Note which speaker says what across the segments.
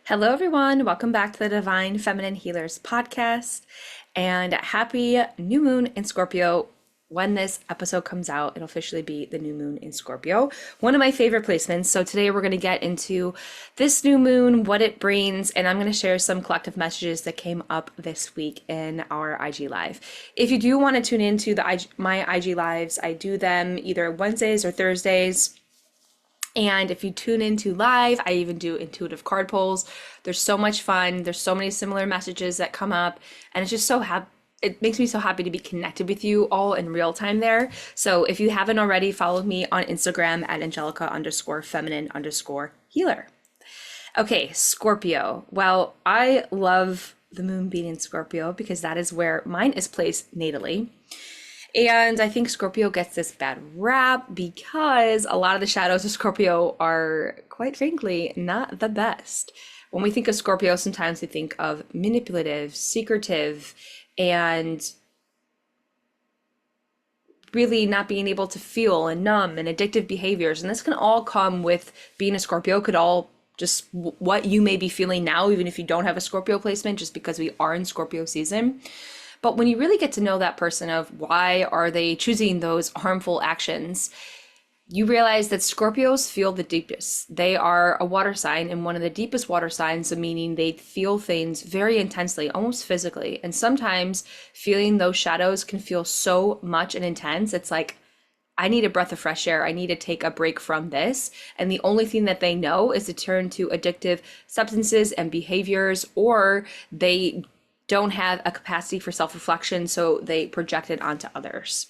Speaker 1: Hello, everyone. Welcome back to the Divine Feminine Healers podcast. And happy new moon in Scorpio. When this episode comes out, it'll officially be the new moon in Scorpio. One of my favorite placements. So today we're going to get into this new moon, what it brings, and I'm going to share some collective messages that came up this week in our IG Live. If you do want to tune into my IG Lives, I do them either Wednesdays or Thursdays. And if you tune into live, I even do intuitive card pulls. There's so much fun. There's so many similar messages that come up, and it's just so happy. It makes me so happy to be connected with you all in real time there. So if you haven't already, follow me on Instagram at Angelica_feminine_healer. Okay, Scorpio. Well, I love the moon being in Scorpio because that is where mine is placed natally. And I think Scorpio gets this bad rap because a lot of the shadows of Scorpio are, quite frankly, not the best. When we think of Scorpio, sometimes we think of manipulative, secretive, and really not being able to feel and numb and addictive behaviors. And this can all come with being a Scorpio, could all just what you may be feeling now, even if you don't have a Scorpio placement, just because we are in Scorpio season. But when you really get to know that person of why are they choosing those harmful actions, you realize that Scorpios feel the deepest. They are a water sign and one of the deepest water signs, meaning they feel things very intensely, almost physically. And sometimes feeling those shadows can feel so much and intense. It's like, I need a breath of fresh air. I need to take a break from this. And the only thing that they know is to turn to addictive substances and behaviors, or they don't have a capacity for self-reflection, so they project it onto others.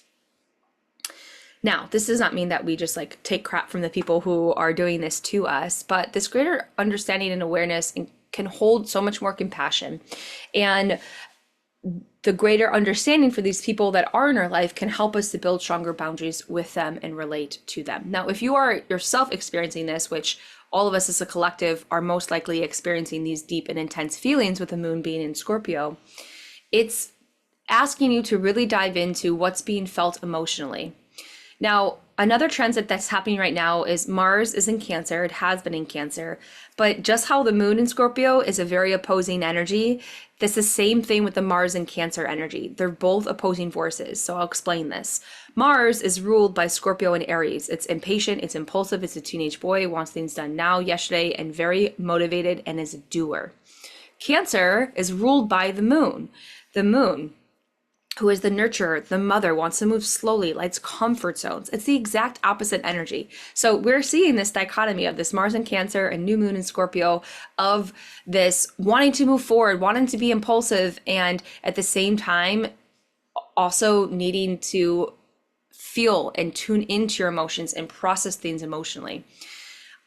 Speaker 1: Now, this does not mean that we just like take crap from the people who are doing this to us, but this greater understanding and awareness can hold so much more compassion. And the greater understanding for these people that are in our life can help us to build stronger boundaries with them and relate to them. Now, if you are yourself experiencing this, which all of us as a collective are most likely experiencing these deep and intense feelings with the moon being in Scorpio, it's asking you to really dive into what's being felt emotionally. Now, another transit that's happening right now is Mars is in Cancer. It has been in Cancer, but just how the moon in Scorpio is a very opposing energy, that's the same thing with the Mars and Cancer energy. They're both opposing forces. So I'll explain this. Mars is ruled by Scorpio and Aries. It's impatient, it's impulsive, it's a teenage boy, wants things done now, yesterday, and very motivated and is a doer. Cancer is ruled by the moon. The moon, who is the nurturer, the mother, wants to move slowly, likes comfort zones. It's the exact opposite energy. So we're seeing this dichotomy of this Mars in Cancer and new moon in Scorpio, of this wanting to move forward, wanting to be impulsive, and at the same time also needing to feel and tune into your emotions and process things emotionally.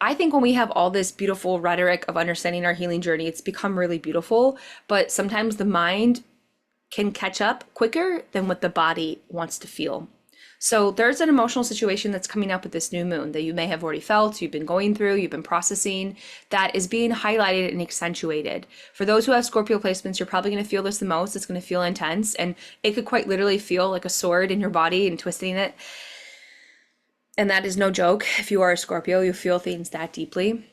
Speaker 1: I think when we have all this beautiful rhetoric of understanding our healing journey, it's become really beautiful, but sometimes the mind can catch up quicker than what the body wants to feel. So there's an emotional situation that's coming up with this new moon that you may have already felt, you've been going through, you've been processing, that is being highlighted and accentuated. For those who have Scorpio placements, you're probably going to feel this the most. It's going to feel intense, and it could quite literally feel like a sword in your body and twisting it. And that is no joke. If you are a Scorpio, you feel things that deeply.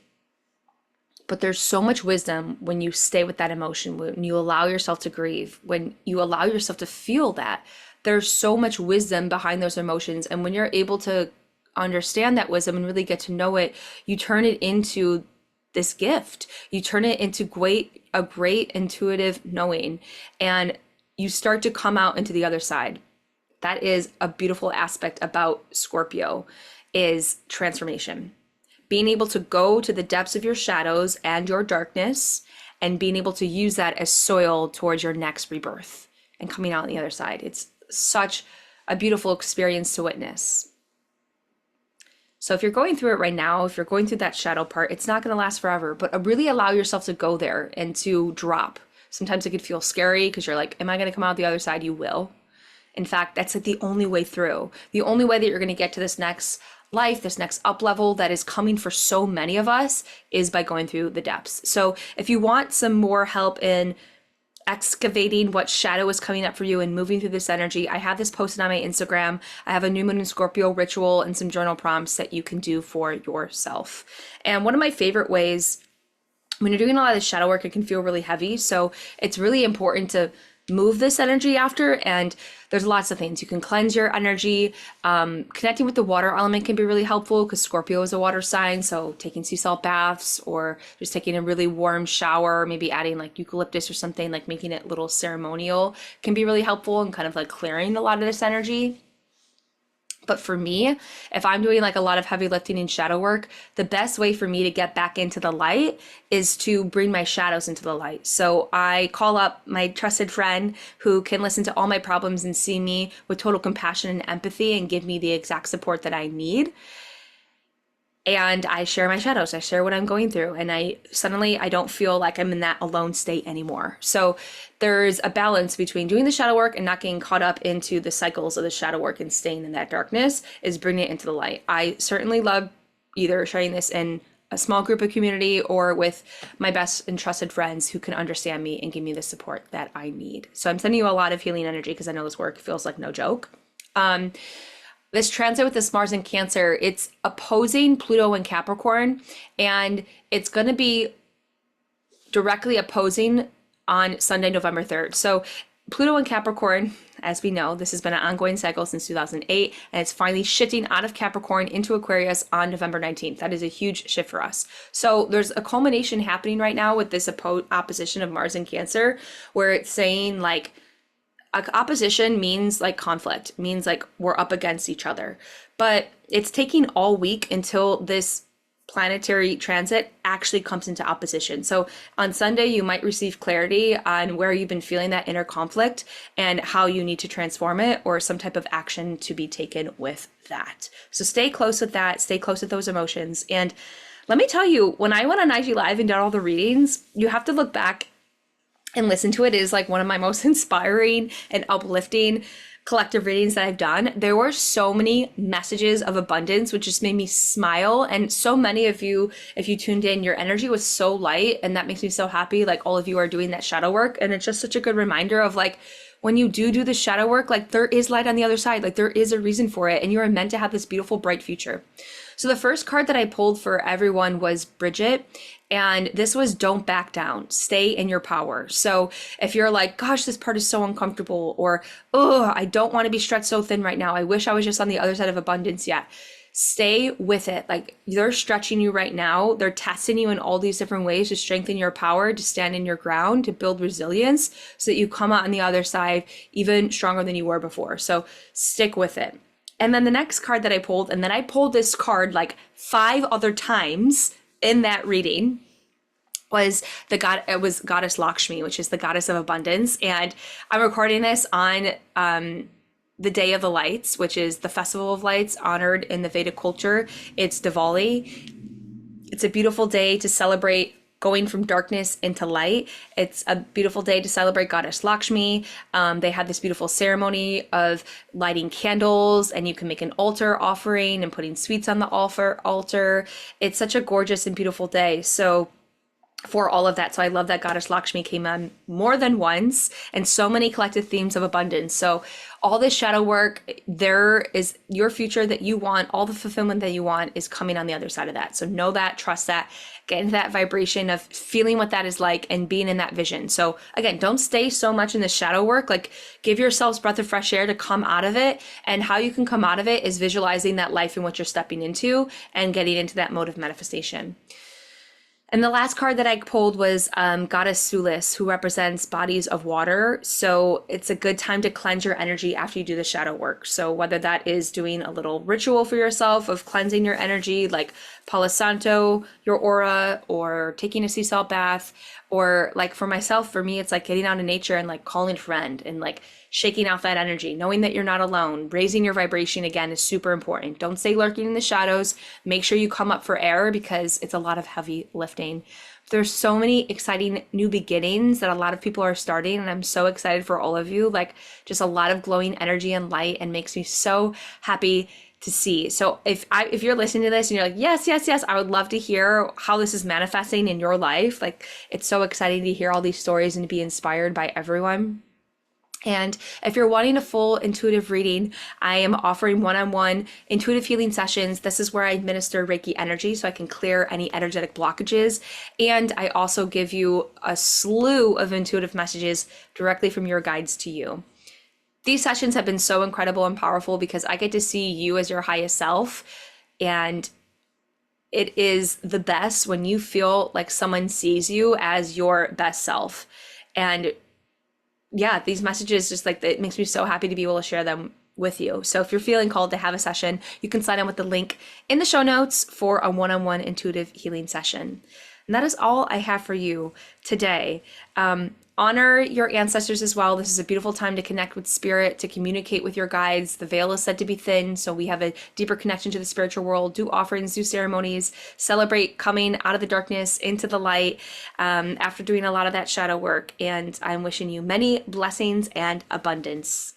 Speaker 1: But there's so much wisdom when you stay with that emotion, when you allow yourself to grieve, when you allow yourself to feel that. There's so much wisdom behind those emotions. And when you're able to understand that wisdom and really get to know it, you turn it into this gift. You turn it into a great intuitive knowing, and you start to come out into the other side. That is a beautiful aspect about Scorpio, is transformation. Being able to go to the depths of your shadows and your darkness, and being able to use that as soil towards your next rebirth and coming out on the other side. It's such a beautiful experience to witness. So if you're going through it right now, if you're going through that shadow part, it's not going to last forever, but really allow yourself to go there and to drop. Sometimes it could feel scary because you're like, am I going to come out the other side? You will. In fact, that's like the only way through. The only way that you're going to get to this next life, this next up level that is coming for so many of us, is by going through the depths. So if you want some more help in excavating what shadow is coming up for you and moving through this energy, I have this posted on my Instagram. I have a new moon in Scorpio ritual and some journal prompts that you can do for yourself. And one of my favorite ways when you're doing a lot of the shadow work, it can feel really heavy. So it's really important to move this energy after. And there's lots of things. You can cleanse your energy. Connecting with the water element can be really helpful because Scorpio is a water sign. So taking sea salt baths or just taking a really warm shower, maybe adding like eucalyptus or something, like making it a little ceremonial, can be really helpful and kind of like clearing a lot of this energy. But for me, if I'm doing like a lot of heavy lifting and shadow work, the best way for me to get back into the light is to bring my shadows into the light. So I call up my trusted friend who can listen to all my problems and see me with total compassion and empathy and give me the exact support that I need. And I share my shadows. I share what I'm going through. And I don't feel like I'm in that alone state anymore. So there's a balance between doing the shadow work and not getting caught up into the cycles of the shadow work and staying in that darkness, is bringing it into the light. I certainly love either sharing this in a small group of community or with my best and trusted friends who can understand me and give me the support that I need. So I'm sending you a lot of healing energy because I know this work feels like no joke. This transit with this Mars in Cancer, it's opposing Pluto and Capricorn, and it's going to be directly opposing on Sunday, November 3rd. So Pluto and Capricorn, as we know, this has been an ongoing cycle since 2008, and it's finally shifting out of Capricorn into Aquarius on November 19th. That is a huge shift for us. So there's a culmination happening right now with this opposition of Mars in Cancer, where it's saying like, opposition means like conflict, means like we're up against each other, but it's taking all week until this planetary transit actually comes into opposition. So on Sunday, you might receive clarity on where you've been feeling that inner conflict and how you need to transform it, or some type of action to be taken with that. So stay close with that, stay close with those emotions. And let me tell you, when I went on IG Live and did all the readings, you have to look back and listen to it. It is like one of my most inspiring and uplifting collective readings that I've done. There were so many messages of abundance, which just made me smile. And so many of you, if you tuned in, your energy was so light, and that makes me so happy. Like all of you are doing that shadow work. And it's just such a good reminder of like, when you do the shadow work, like there is light on the other side, like there is a reason for it. And you are meant to have this beautiful, bright future. So the first card that I pulled for everyone was Bridget. And this was don't back down, stay in your power. So if you're like, gosh, this part is so uncomfortable, or, oh, I don't want to be stretched so thin right now, I wish I was just on the other side of abundance yet. Stay with it. Like they're stretching you right now. They're testing you in all these different ways to strengthen your power, to stand in your ground, to build resilience so that you come out on the other side even stronger than you were before. So stick with it. And then the next card that I pulled, and then I pulled this card like 5 other times in that reading, was goddess Lakshmi, which is the goddess of abundance. And I'm recording this on the Day of the Lights, which is the festival of lights honored in the Vedic culture. It's Diwali. It's a beautiful day to celebrate going from darkness into light. It's a beautiful day to celebrate goddess Lakshmi. They had this beautiful ceremony of lighting candles, and you can make an altar offering and putting sweets on the altar. It's such a gorgeous and beautiful day. So for all of that. So I love that goddess Lakshmi came on more than once, and so many collective themes of abundance. So all this shadow work, there is your future that you want, all the fulfillment that you want is coming on the other side of that. So know that, trust that, get into that vibration of feeling what that is like and being in that vision. So again, don't stay so much in the shadow work, like give yourselves breath of fresh air to come out of it. And how you can come out of it is visualizing that life in what you're stepping into and getting into that mode of manifestation. And the last card that I pulled was Goddess Sulis, who represents bodies of water. So it's a good time to cleanse your energy after you do the shadow work. So whether that is doing a little ritual for yourself of cleansing your energy, like Palo Santo, your aura, or taking a sea salt bath, or like for myself, for me, it's like getting out in nature and like calling a friend and like shaking off that energy, knowing that you're not alone. Raising your vibration again is super important. Don't stay lurking in the shadows. Make sure you come up for air because it's a lot of heavy lifting. There's so many exciting new beginnings that a lot of people are starting, and I'm so excited for all of you. Like just a lot of glowing energy and light, and makes me so happy to see. So if you're listening to this and you're like, yes, I would love to hear how this is manifesting in your life. Like it's so exciting to hear all these stories and to be inspired by everyone. And if you're wanting a full intuitive reading, I am offering one-on-one intuitive healing sessions. This is where I administer Reiki energy so I can clear any energetic blockages. And I also give you a slew of intuitive messages directly from your guides to you. These sessions have been so incredible and powerful because I get to see you as your highest self. And it is the best when you feel like someone sees you as your best self. And yeah, these messages just like, it makes me so happy to be able to share them with you. So if you're feeling called to have a session, you can sign in with the link in the show notes for a one-on-one intuitive healing session. And that is all I have for you today. Honor your ancestors as well. This is a beautiful time to connect with spirit, to communicate with your guides. The veil is said to be thin, so we have a deeper connection to the spiritual world. Do offerings, do ceremonies, celebrate coming out of the darkness into the light after doing a lot of that shadow work. And I'm wishing you many blessings and abundance.